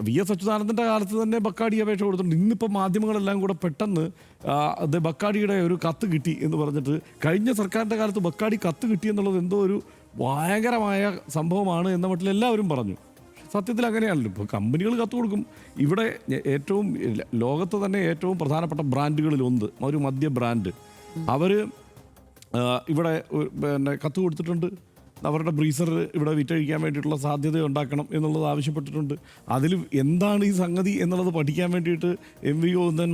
V S അച്യുതാനന്ദൻ്റെ കാലത്ത് തന്നെ Bacardi അപേക്ഷ കൊടുത്തിട്ടുണ്ട്. ഇന്നിപ്പോൾ മാധ്യമങ്ങളെല്ലാം കൂടെ പെട്ടെന്ന് അത് ബക്കാടിയുടെ ഒരു കത്ത് കിട്ടി എന്ന് പറഞ്ഞിട്ട്, കഴിഞ്ഞ സർക്കാരിൻ്റെ കാലത്ത് ബക്കാടി കത്ത് കിട്ടി എന്നുള്ളത് എന്തോ ഒരു ഭയങ്കരമായ സംഭവമാണ് എന്ന മട്ടിൽ എല്ലാവരും പറഞ്ഞു. സത്യത്തിൽ അങ്ങനെയാണല്ലോ. ഇപ്പോൾ കമ്പനികൾ കത്ത് കൊടുക്കും. ഇവിടെ ഏറ്റവും ലോകത്ത് തന്നെ ഏറ്റവും പ്രധാനപ്പെട്ട ബ്രാൻഡുകളിലൊന്ന് ഒരു മദ്യ ബ്രാൻഡ്, അവർ ഇവിടെ പിന്നെ കത്ത് കൊടുത്തിട്ടുണ്ട്. അവരുടെ ബ്രീസർ ഇവിടെ വിറ്റഴിക്കാൻ വേണ്ടിയിട്ടുള്ള സാധ്യത ഉണ്ടാക്കണം എന്നുള്ളത് ആവശ്യപ്പെട്ടിട്ടുണ്ട്. അതിൽ എന്താണ് ഈ സംഗതി എന്നുള്ളത് പഠിക്കാൻ വേണ്ടിയിട്ട് MV ഗോവിന്ദൻ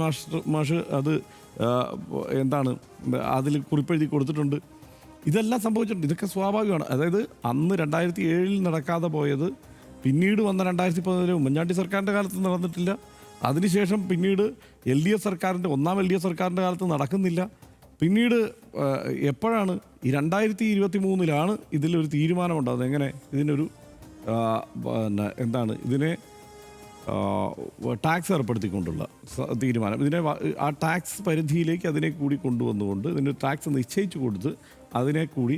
മാഷ് അത് എന്താണ് അതിൽ കുറിപ്പെഴുതി കൊടുത്തിട്ടുണ്ട്. ഇതെല്ലാം സംഭവിച്ചിട്ടുണ്ട്. ഇതൊക്കെ സ്വാഭാവികമാണ്. അതായത് അന്ന് 2007 നടക്കാതെ പോയത് പിന്നീട് വന്ന 2014 ഉമ്മൻചാണ്ടി സർക്കാരിൻ്റെ കാലത്ത് നടന്നിട്ടില്ല. അതിനുശേഷം പിന്നീട് LDF സർക്കാരിൻ്റെ ഒന്നാം LDF സർക്കാരിൻ്റെ കാലത്ത് നടക്കുന്നില്ല. പിന്നീട് എപ്പോഴാണ് ഈ 2023 ഇതിലൊരു തീരുമാനമുണ്ടാകുന്നത്. എങ്ങനെ ഇതിനൊരു പിന്നെ എന്താണ് ഇതിനെ ടാക്സ് ഏർപ്പെടുത്തിക്കൊണ്ടുള്ള തീരുമാനം, ഇതിനെ ആ ടാക്സ് പരിധിയിലേക്ക് അതിനെ കൂടി കൊണ്ടുവന്നുകൊണ്ട് ഇതിന് ടാക്സ് നിശ്ചയിച്ചു കൊടുത്ത് അതിനെ കൂടി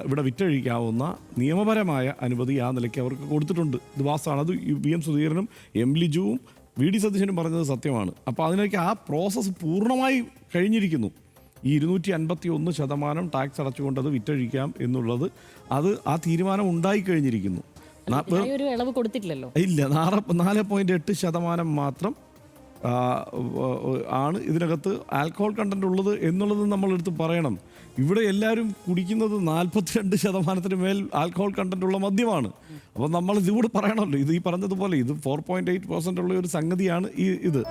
ഇവിടെ വിറ്റഴിക്കാവുന്ന നിയമപരമായ അനുമതി ആ നിലയ്ക്ക് അവർക്ക് കൊടുത്തിട്ടുണ്ട്. ഇത് വാസ്തവമാണ്. അത് VM സുധീരനും M ലിജുവും VD സതീശനും പറഞ്ഞത് സത്യമാണ്. അപ്പോൾ അതിലേക്ക് ആ പ്രോസസ്സ് പൂർണ്ണമായി കഴിഞ്ഞിരിക്കുന്നു. ഈ 251% ടാക്സ് അടച്ചുകൊണ്ട് അത് വിറ്റഴിക്കാം എന്നുള്ളത് ആ തീരുമാനം ഉണ്ടായിക്കഴിഞ്ഞിരിക്കുന്നു. ഇളവ് കൊടുത്തിട്ടില്ലല്ലോ. ഇല്ല, 4.8% മാത്രം ആണ് ഇതിനകത്ത് ആൽക്കഹോൾ കണ്ടന്റ് ഉള്ളത് എന്നുള്ളത് നമ്മളെടുത്ത് പറയണം. ഇവിടെ എല്ലാവരും കുടിക്കുന്നത് 42% മേൽ ആൽക്കഹോൾ കണ്ടന്റ് ഉള്ള മദ്യമാണ്. അപ്പോൾ നമ്മൾ ഇതുകൂടെ പറയണമല്ലോ. ഇത് ഈ പറഞ്ഞതുപോലെ ഇത് 4.8% ഉള്ള ഒരു സംഗതിയാണ് ഇത്.